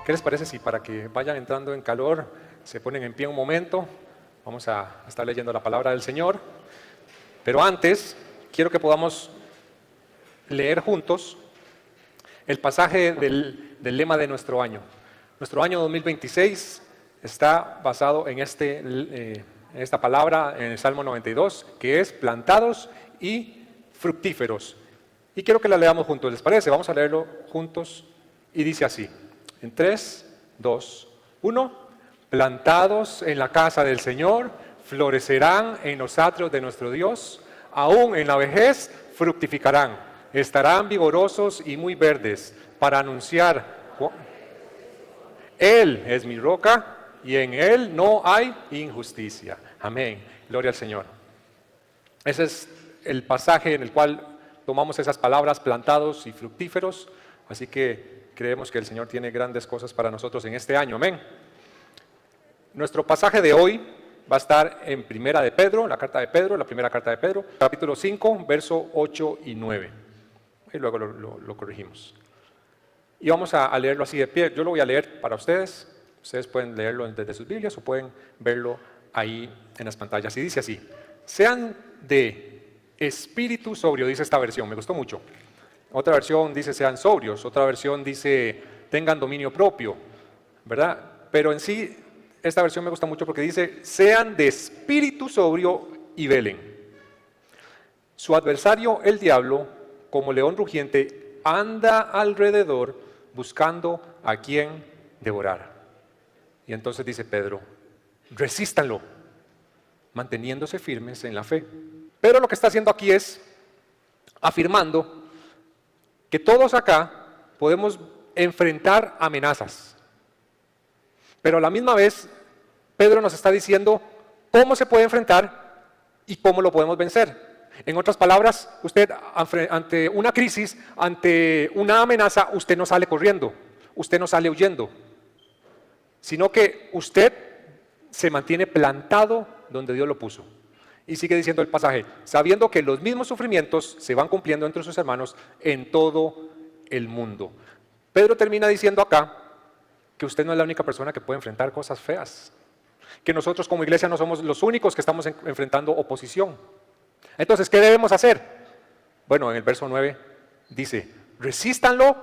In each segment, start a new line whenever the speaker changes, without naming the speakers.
¿Qué les parece si para que vayan entrando en calor se ponen en pie un momento? Vamos a estar leyendo la palabra del Señor. Pero antes, quiero que podamos leer juntos el pasaje del lema de nuestro año. Nuestro año 2026 está basado en esta palabra, en el Salmo 92, que es plantados y fructíferos. Y quiero que la leamos juntos, ¿les parece? Vamos a leerlo juntos y dice así. En 3, 2, 1. Plantados en la casa del Señor, florecerán en los atrios de nuestro Dios, aún en la vejez fructificarán, estarán vigorosos y muy verdes, para anunciar, Él es mi roca y en Él no hay injusticia. Amén. Gloria al Señor. Ese es el pasaje en el cual tomamos esas palabras, plantados y fructíferos, así que creemos que el Señor tiene grandes cosas para nosotros en este año. Amén. Nuestro pasaje de hoy va a estar en Primera de Pedro, la carta de Pedro, la primera carta de Pedro, capítulo 5, verso 8 y 9. Y luego lo corregimos. Y vamos a leerlo así de pie. Yo lo voy a leer para ustedes. Ustedes pueden leerlo desde sus Biblias o pueden verlo ahí en las pantallas. Y dice así: sean de espíritu sobrio, dice esta versión, me gustó mucho. Otra versión dice sean sobrios, otra versión dice tengan dominio propio, ¿verdad? Pero en sí, esta versión me gusta mucho porque dice sean de espíritu sobrio y velen. Su adversario, el diablo, como león rugiente, anda alrededor buscando a quien devorar. Y entonces dice Pedro, resístanlo, manteniéndose firmes en la fe. Pero lo que está haciendo aquí es afirmando que todos acá podemos enfrentar amenazas. Pero a la misma vez, Pedro nos está diciendo cómo se puede enfrentar y cómo lo podemos vencer. En otras palabras, usted ante una crisis, ante una amenaza, usted no sale corriendo, usted no sale huyendo, sino que usted se mantiene plantado donde Dios lo puso. Y sigue diciendo el pasaje, sabiendo que los mismos sufrimientos se van cumpliendo entre sus hermanos en todo el mundo. Pedro termina diciendo acá que usted no es la única persona que puede enfrentar cosas feas, que nosotros como iglesia no somos los únicos que estamos enfrentando oposición. Entonces, ¿qué debemos hacer? Bueno, en el verso 9 dice, resístanlo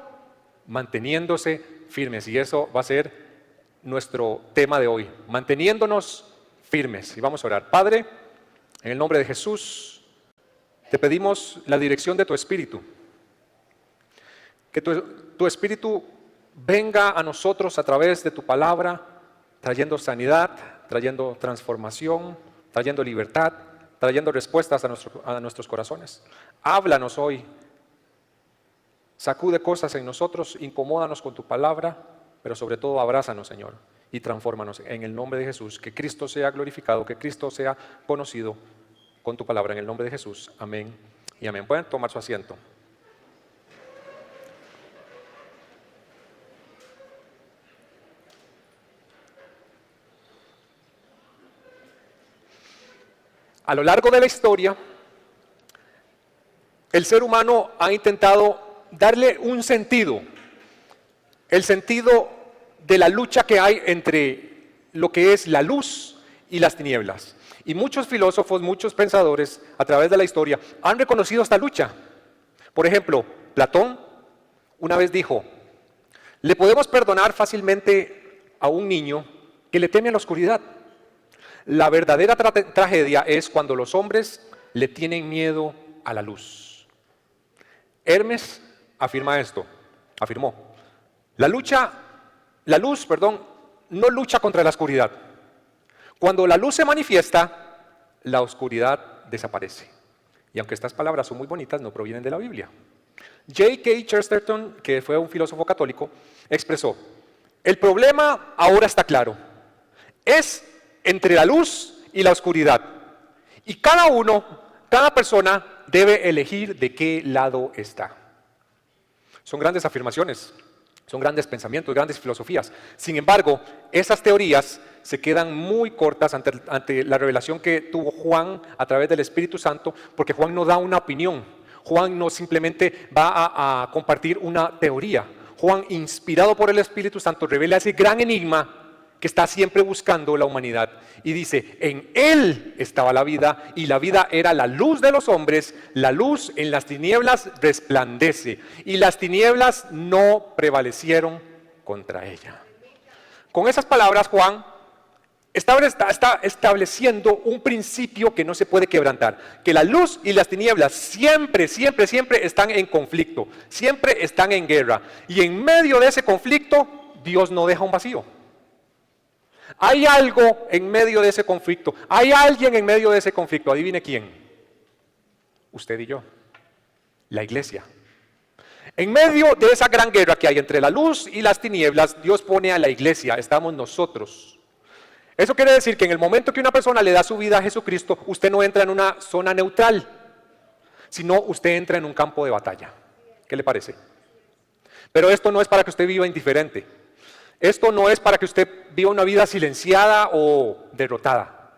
manteniéndose firmes. Y eso va a ser nuestro tema de hoy, manteniéndonos firmes. Y vamos a orar. Padre, en el nombre de Jesús, te pedimos la dirección de tu Espíritu. Que tu Espíritu venga a nosotros a través de tu palabra, trayendo sanidad, trayendo transformación, trayendo libertad, trayendo respuestas a nuestros corazones. Háblanos hoy, sacude cosas en nosotros, incomódanos con tu palabra, pero sobre todo abrázanos, Señor, y transfórmanos en el nombre de Jesús. Que Cristo sea glorificado, que Cristo sea conocido con tu palabra, en el nombre de Jesús. Amén y amén. Pueden tomar su asiento. A lo largo de la historia, el ser humano ha intentado darle un sentido, el sentido de la lucha que hay entre lo que es la luz y las tinieblas. Y muchos filósofos, muchos pensadores a través de la historia han reconocido esta lucha. Por ejemplo, Platón una vez dijo, le podemos perdonar fácilmente a un niño que le teme a la oscuridad. La verdadera tragedia es cuando los hombres le tienen miedo a la luz. Hermes afirmó, la luz no lucha contra la oscuridad. Cuando la luz se manifiesta, la oscuridad desaparece. Y aunque estas palabras son muy bonitas, no provienen de la Biblia. G.K. Chesterton, que fue un filósofo católico, expresó, el problema ahora está claro, es entre la luz y la oscuridad. Y cada persona debe elegir de qué lado está. Son grandes afirmaciones, son grandes pensamientos, grandes filosofías. Sin embargo, esas teorías se quedan muy cortas ante la revelación que tuvo Juan a través del Espíritu Santo, porque Juan no da una opinión. Juan no simplemente va a compartir una teoría. Juan, inspirado por el Espíritu Santo, revela ese gran enigma que está siempre buscando la humanidad. Y dice, en Él estaba la vida, y la vida era la luz de los hombres. La luz en las tinieblas resplandece, y las tinieblas no prevalecieron contra ella. Con esas palabras, Juan está estableciendo un principio que no se puede quebrantar, que la luz y las tinieblas siempre están en conflicto, siempre están en guerra, y en medio de ese conflicto Dios no deja un vacío. Hay algo en medio de ese conflicto, hay alguien en medio de ese conflicto. Adivine quién. Usted y yo, la iglesia. En medio de esa gran guerra que hay entre la luz y las tinieblas, Dios pone a la iglesia, estamos nosotros. Eso quiere decir que en el momento que una persona le da su vida a Jesucristo, usted no entra en una zona neutral, sino usted entra en un campo de batalla. ¿Qué le parece? Pero esto no es para que usted viva indiferente. Esto no es para que usted viva una vida silenciada o derrotada.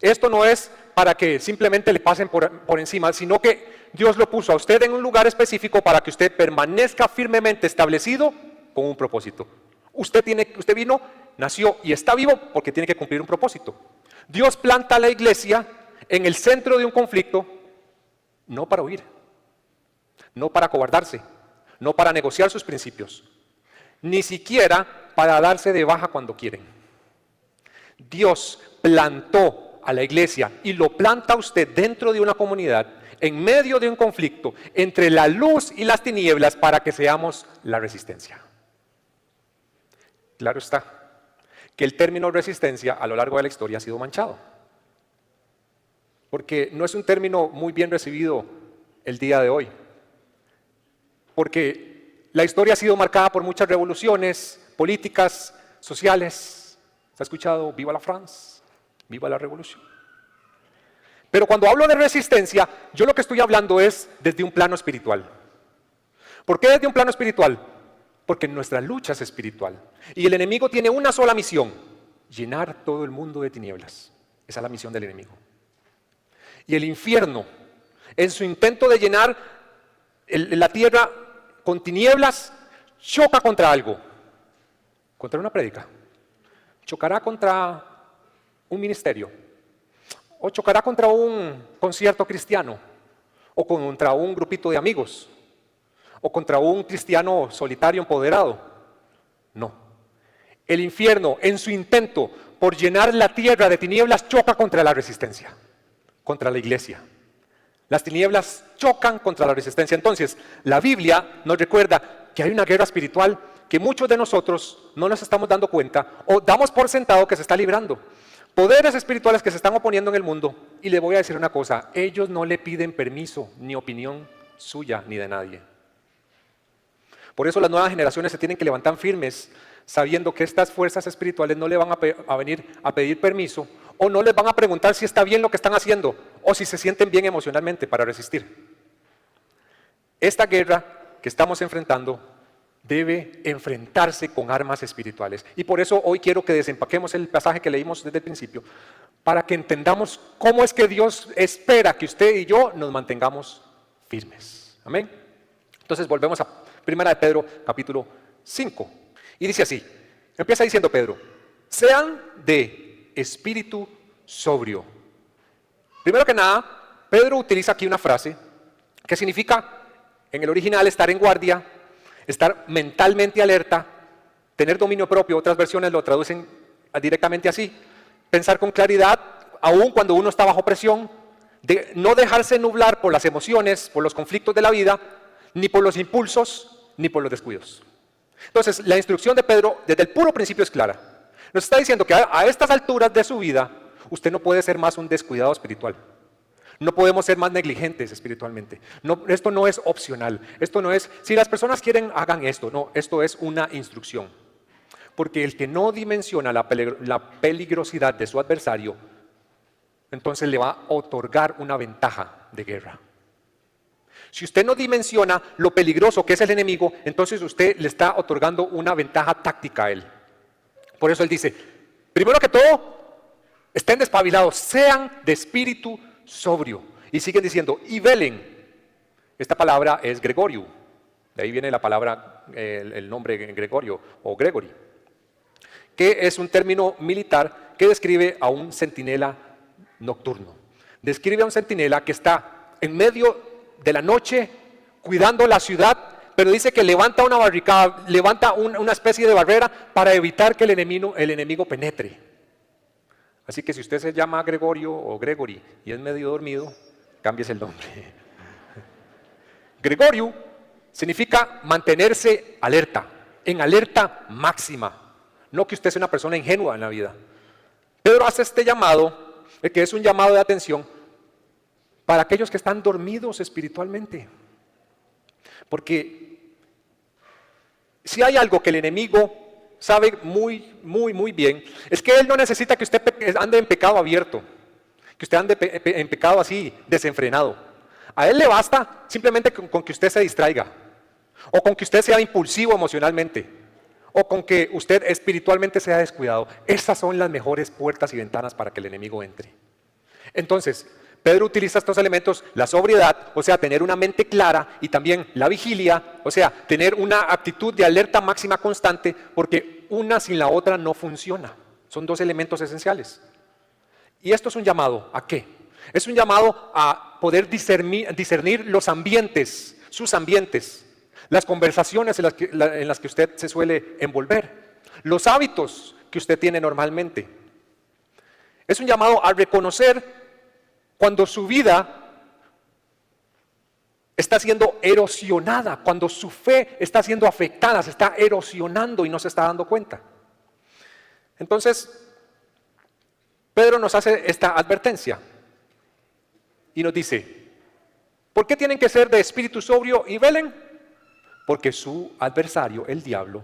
Esto no es para que simplemente le pasen por encima, sino que Dios lo puso a usted en un lugar específico para que usted permanezca firmemente establecido con un propósito. Usted vino, nació y está vivo porque tiene que cumplir un propósito. Dios planta a la iglesia en el centro de un conflicto, no para huir, no para acobardarse, no para negociar sus principios, ni siquiera para darse de baja cuando quieren. Dios plantó a la iglesia y lo planta a usted dentro de una comunidad, en medio de un conflicto entre la luz y las tinieblas, para que seamos la resistencia. Claro está que el término resistencia a lo largo de la historia ha sido manchado, porque no es un término muy bien recibido el día de hoy, porque la historia ha sido marcada por muchas revoluciones políticas, sociales. ¿Se ha escuchado Viva la France? Viva la revolución. Pero cuando hablo de resistencia, yo lo que estoy hablando es desde un plano espiritual. ¿Por qué desde un plano espiritual? Porque nuestra lucha es espiritual. Y el enemigo tiene una sola misión: llenar todo el mundo de tinieblas. Esa es la misión del enemigo. Y el infierno, en su intento de llenar la tierra con tinieblas, choca contra algo. Contra una prédica. Chocará contra un ministerio. O chocará contra un concierto cristiano. O contra un grupito de amigos. O contra un cristiano solitario empoderado. No. El infierno, en su intento por llenar la tierra de tinieblas, choca contra la resistencia, contra la iglesia. Las tinieblas chocan contra la resistencia. Entonces, la Biblia nos recuerda que hay una guerra espiritual que muchos de nosotros no nos estamos dando cuenta o damos por sentado que se está librando. Poderes espirituales que se están oponiendo en el mundo. Y le voy a decir una cosa: ellos no le piden permiso ni opinión suya ni de nadie. Por eso las nuevas generaciones se tienen que levantar firmes, sabiendo que estas fuerzas espirituales no le van a venir a pedir permiso, o no les van a preguntar si está bien lo que están haciendo, o si se sienten bien emocionalmente para resistir. Esta guerra que estamos enfrentando debe enfrentarse con armas espirituales. Y por eso hoy quiero que desempaquemos el pasaje que leímos desde el principio, para que entendamos cómo es que Dios espera que usted y yo nos mantengamos firmes. Amén. Entonces volvemos a 1 de Pedro capítulo 5. Y dice así, empieza diciendo Pedro: sean de espíritu sobrio. Primero que nada, Pedro utiliza aquí una frase que significa, en el original, estar en guardia, estar mentalmente alerta, tener dominio propio. Otras versiones lo traducen directamente así: pensar con claridad, aun cuando uno está bajo presión, de no dejarse nublar por las emociones, por los conflictos de la vida, ni por los impulsos, ni por los descuidos. Entonces, la instrucción de Pedro desde el puro principio es clara. Nos está diciendo que a estas alturas de su vida, usted no puede ser más un descuidado espiritual. No podemos ser más negligentes espiritualmente. No, esto no es opcional. Esto no es, si las personas quieren, hagan esto. No, esto es una instrucción. Porque el que no dimensiona la peligrosidad de su adversario, entonces le va a otorgar una ventaja de guerra. Si usted no dimensiona lo peligroso que es el enemigo, entonces usted le está otorgando una ventaja táctica a él. Por eso él dice, primero que todo, estén despabilados, sean de espíritu sobrio. Y siguen diciendo, y velen. Esta palabra es Gregorio. De ahí viene la palabra, el nombre Gregorio o Gregory, que es un término militar que describe a un centinela nocturno. Describe a un centinela que está en medio de la noche cuidando la ciudad, pero dice que levanta una barricada, levanta una especie de barrera para evitar que el enemigo penetre. Así que si usted se llama Gregorio o Gregory y es medio dormido, cámbiese el nombre. Gregorio significa mantenerse alerta, en alerta máxima. No que usted sea una persona ingenua en la vida. Pedro hace este llamado, que es un llamado de atención para aquellos que están dormidos espiritualmente. Porque si hay algo que el enemigo sabe muy bien, es que él no necesita que usted ande en pecado abierto, que usted ande en pecado así, desenfrenado. A él le basta simplemente con que usted se distraiga, o con que usted sea impulsivo emocionalmente, o con que usted espiritualmente sea descuidado. Esas son las mejores puertas y ventanas para que el enemigo entre. Entonces, Pedro utiliza estos elementos, la sobriedad, o sea, tener una mente clara, y también la vigilia, o sea, tener una actitud de alerta máxima constante, porque una sin la otra no funciona. Son dos elementos esenciales. Y esto es un llamado, ¿a qué? Es un llamado a poder discernir los ambientes, sus ambientes, las conversaciones en las que usted se suele envolver, los hábitos que usted tiene normalmente. Es un llamado a reconocer cuando su vida está siendo erosionada, cuando su fe está siendo afectada, se está erosionando y no se está dando cuenta. Entonces, Pedro nos hace esta advertencia y nos dice, ¿por qué tienen que ser de espíritu sobrio y velen? Porque su adversario, el diablo,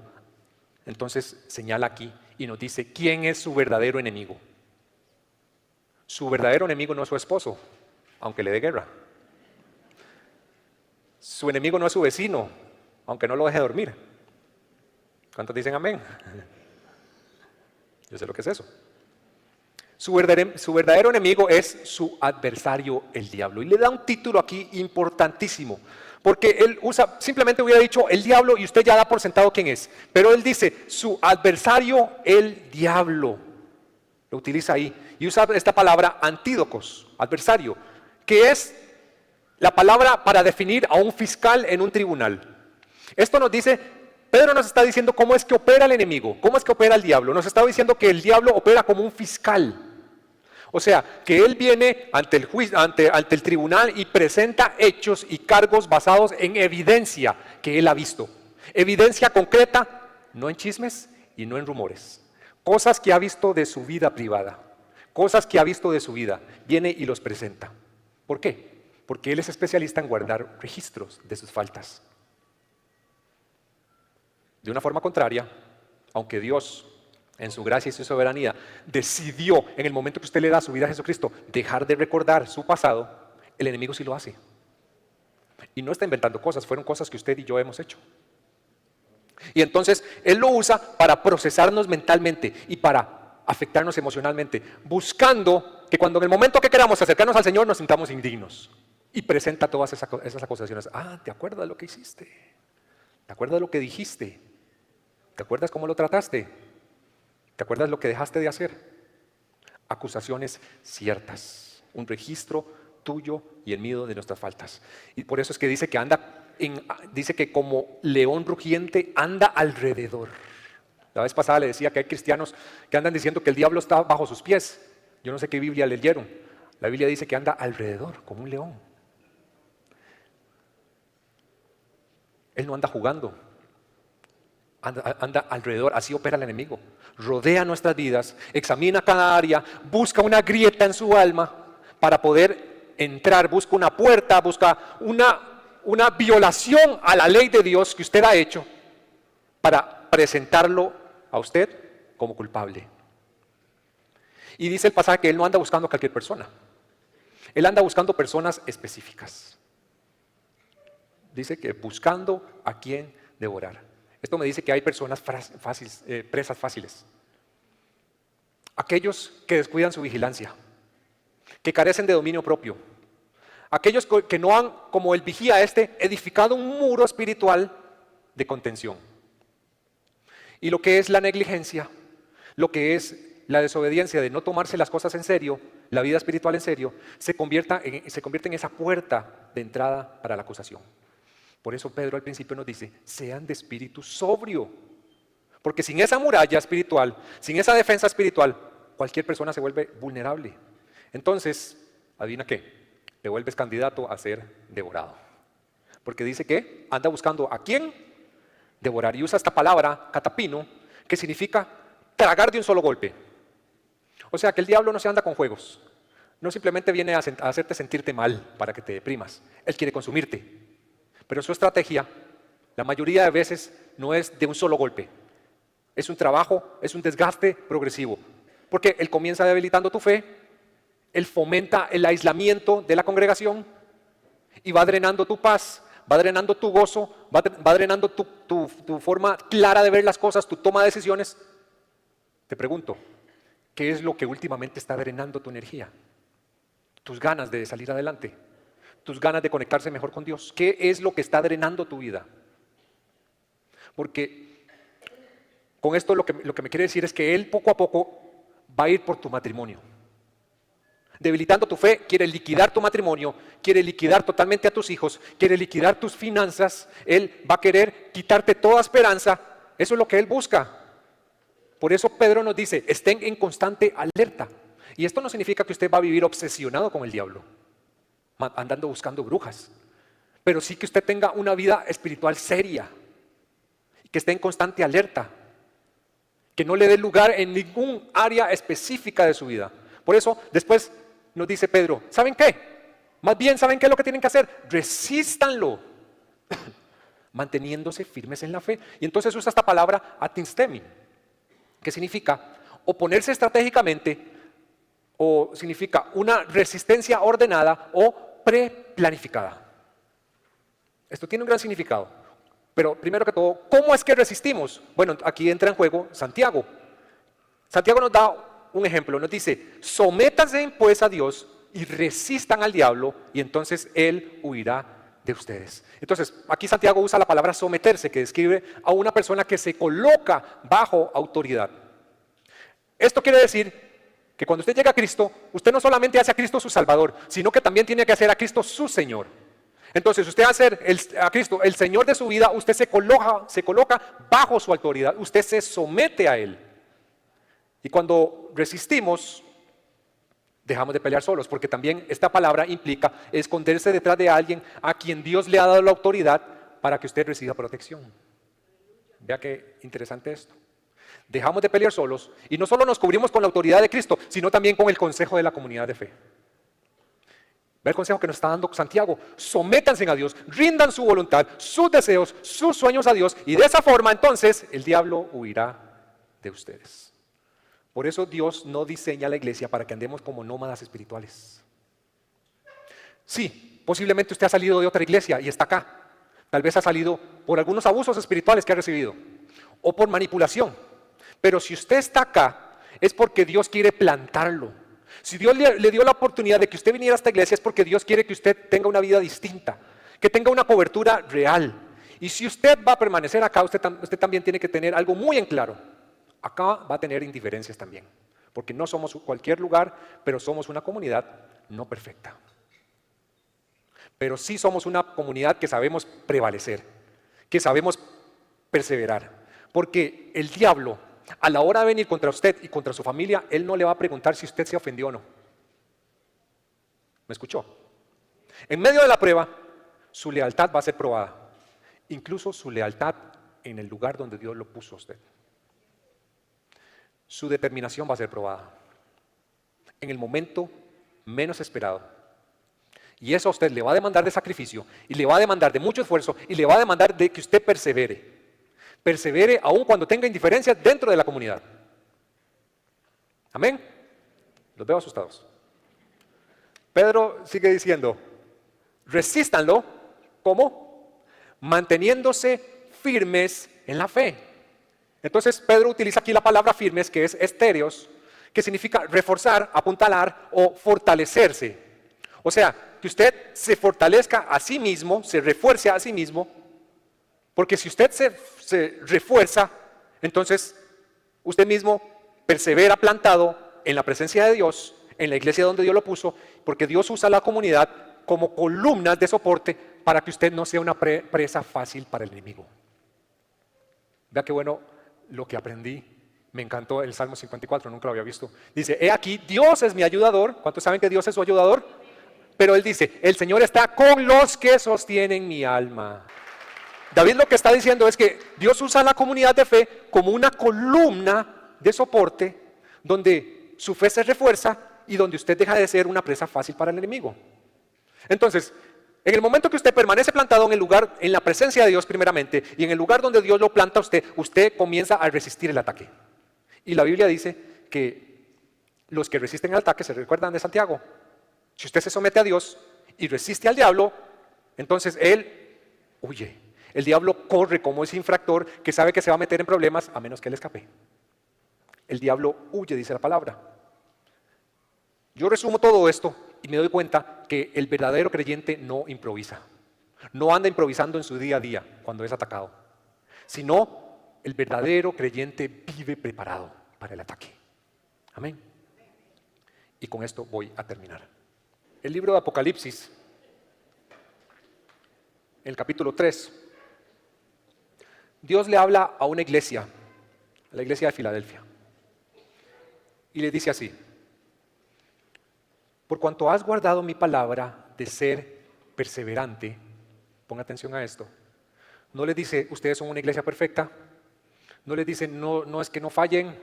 entonces señala aquí y nos dice, ¿quién es su verdadero enemigo? Su verdadero enemigo no es su esposo, aunque le dé guerra. Su enemigo no es su vecino, aunque no lo deje dormir. ¿Cuántos dicen amén? Yo sé lo que es eso. Su verdadero enemigo es su adversario, el diablo. Y le da un título aquí importantísimo, porque él simplemente hubiera dicho el diablo y usted ya da por sentado quién es. Pero él dice, su adversario, el diablo. Lo utiliza ahí. Y usa esta palabra antídocos, adversario, que es la palabra para definir a un fiscal en un tribunal. Esto nos dice, Pedro nos está diciendo cómo es que opera el enemigo, cómo es que opera el diablo. Nos está diciendo que el diablo opera como un fiscal. O sea, que él viene ante el juicio, ante el tribunal y presenta hechos y cargos basados en evidencia que él ha visto. Evidencia concreta, no en chismes y no en rumores. Cosas que ha visto de su vida privada, cosas que ha visto de su vida, viene y los presenta. ¿Por qué? Porque él es especialista en guardar registros de sus faltas. De una forma contraria, aunque Dios, en su gracia y su soberanía, decidió en el momento que usted le da su vida a Jesucristo, dejar de recordar su pasado, el enemigo sí lo hace. Y no está inventando cosas, fueron cosas que usted y yo hemos hecho. Y entonces Él lo usa para procesarnos mentalmente y para afectarnos emocionalmente, buscando que cuando en el momento que queramos acercarnos al Señor nos sintamos indignos. Y presenta todas esas acusaciones. Ah, ¿te acuerdas de lo que hiciste? ¿Te acuerdas de lo que dijiste? ¿Te acuerdas cómo lo trataste? ¿Te acuerdas lo que dejaste de hacer? Acusaciones ciertas, un registro tuyo y el mío de nuestras faltas. Y por eso es que dice que dice que como león rugiente anda alrededor. La vez pasada le decía que hay cristianos que andan diciendo que el diablo está bajo sus pies. Yo no sé qué Biblia leyeron. La Biblia dice que anda alrededor, como un león. Él no anda jugando. Anda alrededor, así opera el enemigo. Rodea nuestras vidas, examina cada área, busca una grieta en su alma para poder entrar, busca una puerta, busca una violación a la ley de Dios que usted ha hecho para presentarlo a usted como culpable. Y dice el pasaje que él no anda buscando a cualquier persona. Él anda buscando personas específicas. Dice que buscando a quién devorar. Esto me dice que hay personas presas fáciles. Aquellos que descuidan su vigilancia, que carecen de dominio propio. Aquellos que no han, como el vigía edificado un muro espiritual de contención. Y lo que es la negligencia, lo que es la desobediencia de no tomarse las cosas en serio, la vida espiritual en serio, se convierte en esa puerta de entrada para la acusación. Por eso Pedro al principio nos dice, sean de espíritu sobrio. Porque sin esa muralla espiritual, sin esa defensa espiritual, cualquier persona se vuelve vulnerable. Entonces, adivina qué, te vuelves candidato a ser devorado. Porque dice que anda buscando a quién devorar. Y usa esta palabra, catapino, que significa tragar de un solo golpe. O sea que el diablo no se anda con juegos. No simplemente viene a hacerte sentirte mal para que te deprimas. Él quiere consumirte. Pero su estrategia, la mayoría de veces, no es de un solo golpe. Es un trabajo, es un desgaste progresivo. Porque él comienza debilitando tu fe, él fomenta el aislamiento de la congregación y va drenando tu paz, va drenando tu gozo, va drenando tu forma clara de ver las cosas, tu toma de decisiones. Te pregunto, ¿qué es lo que últimamente está drenando tu energía? Tus ganas de salir adelante, tus ganas de conectarse mejor con Dios. ¿Qué es lo que está drenando tu vida? Porque con esto lo que me quiere decir es que Él poco a poco va a ir por tu matrimonio. Debilitando tu fe, quiere liquidar tu matrimonio, quiere liquidar totalmente a tus hijos, quiere liquidar tus finanzas. Él va a querer quitarte toda esperanza. Eso es lo que Él busca. Por eso Pedro nos dice, estén en constante alerta. Y esto no significa que usted va a vivir obsesionado con el diablo, andando buscando brujas. Pero sí que usted tenga una vida espiritual seria, que esté en constante alerta, que no le dé lugar en ningún área específica de su vida. Por eso después nos dice Pedro, ¿saben qué? Más bien, ¿saben qué es lo que tienen que hacer? Resístanlo, manteniéndose firmes en la fe. Y entonces usa esta palabra atinstemi, que significa oponerse estratégicamente, o significa una resistencia ordenada o preplanificada. Esto tiene un gran significado. Pero primero que todo, ¿cómo es que resistimos? Bueno, aquí entra en juego Santiago. Santiago nos da un ejemplo, nos dice, sométanse pues a Dios y resistan al diablo y entonces Él huirá de ustedes. Entonces, aquí Santiago usa la palabra someterse, que describe a una persona que se coloca bajo autoridad. Esto quiere decir que cuando usted llega a Cristo, usted no solamente hace a Cristo su Salvador, sino que también tiene que hacer a Cristo su Señor. Entonces, usted hace a Cristo el Señor de su vida, usted se coloca bajo su autoridad, usted se somete a Él. Y cuando resistimos, dejamos de pelear solos, porque también esta palabra implica esconderse detrás de alguien a quien Dios le ha dado la autoridad para que usted reciba protección. Vea qué interesante esto. Dejamos de pelear solos y no solo nos cubrimos con la autoridad de Cristo, sino también con el consejo de la comunidad de fe. Ve el consejo que nos está dando Santiago. Sométanse a Dios, rindan su voluntad, sus deseos, sus sueños a Dios y de esa forma entonces el diablo huirá de ustedes. Por eso Dios no diseña la iglesia para que andemos como nómadas espirituales. Sí, posiblemente usted ha salido de otra iglesia y está acá. Tal vez ha salido por algunos abusos espirituales que ha recibido o por manipulación. Pero si usted está acá es porque Dios quiere plantarlo. Si Dios le dio la oportunidad de que usted viniera a esta iglesia es porque Dios quiere que usted tenga una vida distinta, que tenga una cobertura real. Y si usted va a permanecer acá, usted también tiene que tener algo muy en claro. Acá va a tener indiferencias también, porque no somos cualquier lugar, pero somos una comunidad no perfecta. Pero sí somos una comunidad que sabemos prevalecer, que sabemos perseverar, porque el diablo, a la hora de venir contra usted y contra su familia, él no le va a preguntar si usted se ofendió o no. ¿Me escuchó? En medio de la prueba, su lealtad va a ser probada, incluso su lealtad en el lugar donde Dios lo puso a usted. Su determinación va a ser probada en el momento menos esperado. Y eso a usted le va a demandar de sacrificio, y le va a demandar de mucho esfuerzo, y le va a demandar de que usted persevere. Persevere aún cuando tenga indiferencias dentro de la comunidad. Amén. Los veo asustados. Pedro sigue diciendo, resístanlo, ¿cómo? Manteniéndose firmes en la fe. Entonces Pedro utiliza aquí la palabra firmes, que es estéreos, que significa reforzar, apuntalar o fortalecerse. O sea, que usted se fortalezca a sí mismo, se refuerce a sí mismo Porque si usted se refuerza, entonces usted mismo persevera plantado en la presencia de Dios, en la iglesia donde Dios lo puso, porque Dios usa la comunidad como columnas de soporte para que usted no sea una presa fácil para el enemigo. Vea qué bueno lo que aprendí. Me encantó el Salmo 54, nunca lo había visto. Dice, he aquí, Dios es mi ayudador. ¿Cuántos saben que Dios es su ayudador? Pero él dice, el Señor está con los que sostienen mi alma. David lo que está diciendo es que Dios usa la comunidad de fe como una columna de soporte donde su fe se refuerza y donde usted deja de ser una presa fácil para el enemigo. Entonces, en el momento que usted permanece plantado en el lugar, en la presencia de Dios primeramente, y en el lugar donde Dios lo planta a usted, usted comienza a resistir el ataque. Y la Biblia dice que los que resisten el ataque, ¿se recuerdan de Santiago? Si usted se somete a Dios y resiste al diablo, entonces él huye. El diablo corre como ese infractor que sabe que se va a meter en problemas a menos que él escape. El diablo huye, dice la palabra. Yo resumo todo esto y me doy cuenta que el verdadero creyente no improvisa. No anda improvisando en su día a día cuando es atacado, sino el verdadero creyente vive preparado para el ataque. Amén. Y con esto voy a terminar. El libro de Apocalipsis, el capítulo 3, Dios le habla a una iglesia, a la iglesia de Filadelfia, y le dice así: por cuanto has guardado mi palabra de ser perseverante, ponga atención a esto, no le dice ustedes son una iglesia perfecta, no le dice no es que no fallen,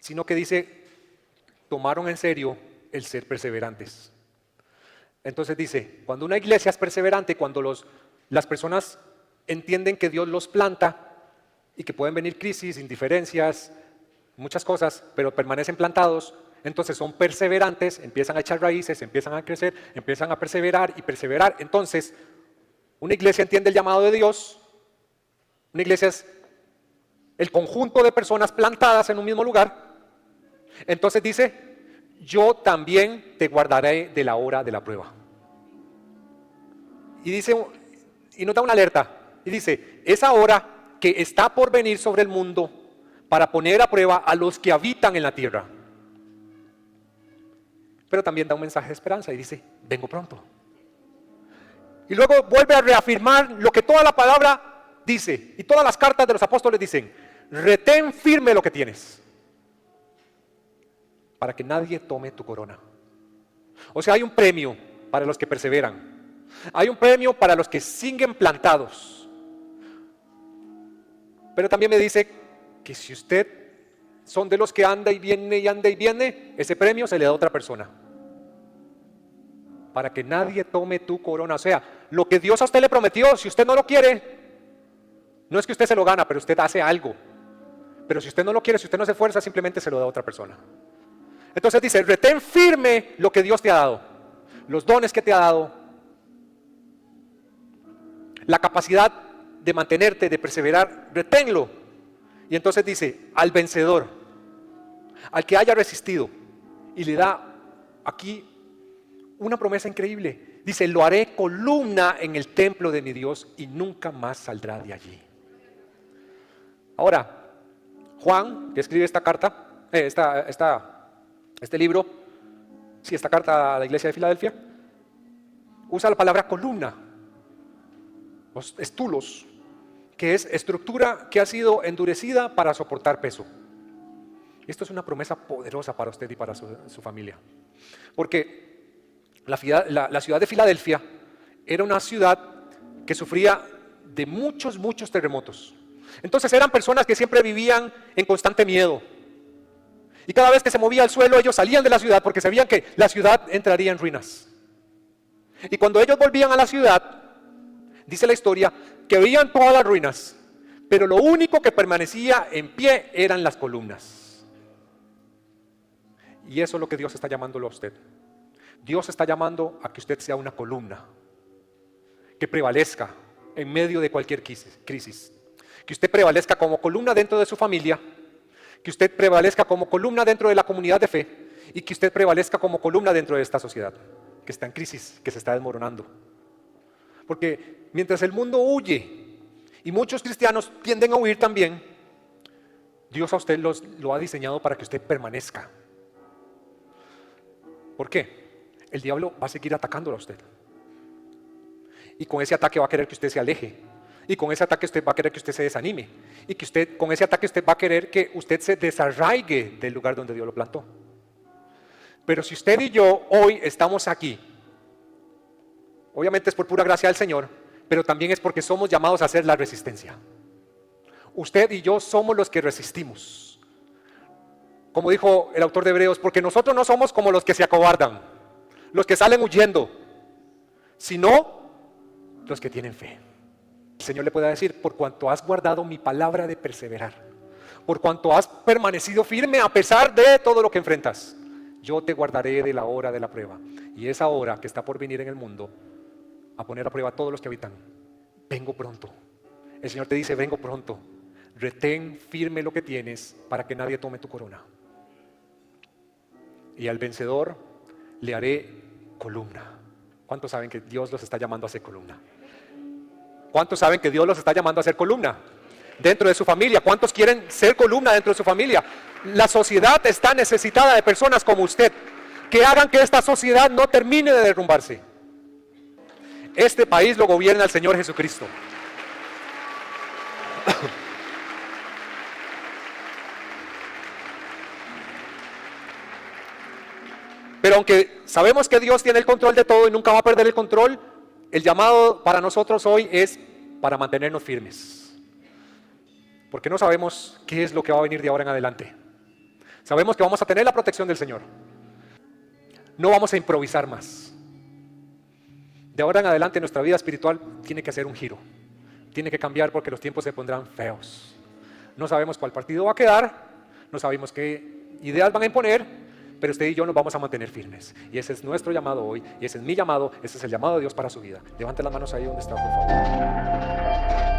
sino que dice tomaron en serio el ser perseverantes. Entonces dice, cuando una iglesia es perseverante, cuando las personas entienden que Dios los planta y que pueden venir crisis, indiferencias, muchas cosas, pero permanecen plantados, entonces son perseverantes, empiezan a echar raíces, empiezan a crecer, empiezan a perseverar y perseverar. Entonces, una iglesia entiende el llamado de Dios. Una iglesia es el conjunto de personas plantadas en un mismo lugar. Entonces dice, yo también te guardaré de la hora de la prueba. Y dice, y nos da una alerta, y dice, esa hora que está por venir sobre el mundo para poner a prueba a los que habitan en la tierra. Pero también da un mensaje de esperanza y dice, vengo pronto. Y luego vuelve a reafirmar lo que toda la palabra dice, y todas las cartas de los apóstoles dicen, retén firme lo que tienes, para que nadie tome tu corona. O sea, hay un premio para los que perseveran. Hay un premio para los que siguen plantados. Pero también me dice que si usted son de los que anda y viene, ese premio se le da a otra persona. Para que nadie tome tu corona. O sea, lo que Dios a usted le prometió, si usted no lo quiere, no es que usted se lo gana, pero usted hace algo. Pero si usted no lo quiere, si usted no se esfuerza, simplemente se lo da a otra persona. Entonces dice, retén firme lo que Dios te ha dado, los dones que te ha dado, la capacidad de mantenerte, de perseverar, reténlo. Y entonces dice, al vencedor, al que haya resistido, y le da aquí una promesa increíble. Dice, lo haré columna en el templo de mi Dios y nunca más saldrá de allí. Ahora, Juan, que escribe esta carta, este libro, sí, esta carta a la iglesia de Filadelfia, usa la palabra columna, los estulos, que es estructura que ha sido endurecida para soportar peso. Esto es una promesa poderosa para usted y para su familia, porque la ciudad de Filadelfia era una ciudad que sufría de muchos terremotos. Entonces eran personas que siempre vivían en constante miedo. Y cada vez que se movía el suelo, ellos salían de la ciudad porque sabían que la ciudad entraría en ruinas. Y cuando ellos volvían a la ciudad, dice la historia, que veían todas las ruinas, pero lo único que permanecía en pie eran las columnas. Y eso es lo que Dios está llamándolo a usted. Dios está llamando a que usted sea una columna, que prevalezca en medio de cualquier crisis. Que usted prevalezca como columna dentro de su familia, que usted prevalezca como columna dentro de la comunidad de fe y que usted prevalezca como columna dentro de esta sociedad que está en crisis, que se está desmoronando. Porque mientras el mundo huye Y muchos cristianos tienden a huir también. Dios a usted lo ha diseñado para que usted permanezca. ¿Por qué? El diablo va a seguir atacándolo a usted. Y con ese ataque va a querer que usted se aleje. Y con ese ataque usted va a querer que usted se desanime. Y que con ese ataque usted va a querer que usted se desarraigue del lugar donde Dios lo plantó. Pero si usted y yo hoy estamos aquí, obviamente es por pura gracia del Señor, pero también es porque somos llamados a hacer la resistencia. Usted y yo somos los que resistimos. Como dijo el autor de Hebreos, porque nosotros no somos como los que se acobardan, los que salen huyendo, sino los que tienen fe. El Señor le puede decir, por cuanto has guardado mi palabra de perseverar, por cuanto has permanecido firme a pesar de todo lo que enfrentas, yo te guardaré de la hora de la prueba. Y esa hora que está por venir en el mundo, a poner a prueba a todos los que habitan, vengo pronto. El Señor te dice, vengo pronto. Retén firme lo que tienes para que nadie tome tu corona. Y al vencedor le haré columna. ¿Cuántos saben que Dios los está llamando a ser columna? ¿Cuántos saben que Dios los está llamando a ser columna dentro de su familia? ¿Cuántos quieren ser columna dentro de su familia? La sociedad está necesitada de personas como usted, que hagan que esta sociedad no termine de derrumbarse. Este país lo gobierna el Señor Jesucristo. Pero aunque sabemos que Dios tiene el control de todo y nunca va a perder el control, el llamado para nosotros hoy es para mantenernos firmes. Porque no sabemos qué es lo que va a venir de ahora en adelante. Sabemos que vamos a tener la protección del Señor. No vamos a improvisar más. De ahora en adelante nuestra vida espiritual tiene que hacer un giro. Tiene que cambiar porque los tiempos se pondrán feos. No sabemos cuál partido va a quedar, no sabemos qué ideas van a imponer, pero usted y yo nos vamos a mantener firmes. Y ese es nuestro llamado hoy, y ese es mi llamado, ese es el llamado de Dios para su vida. Levante las manos ahí donde está, por favor.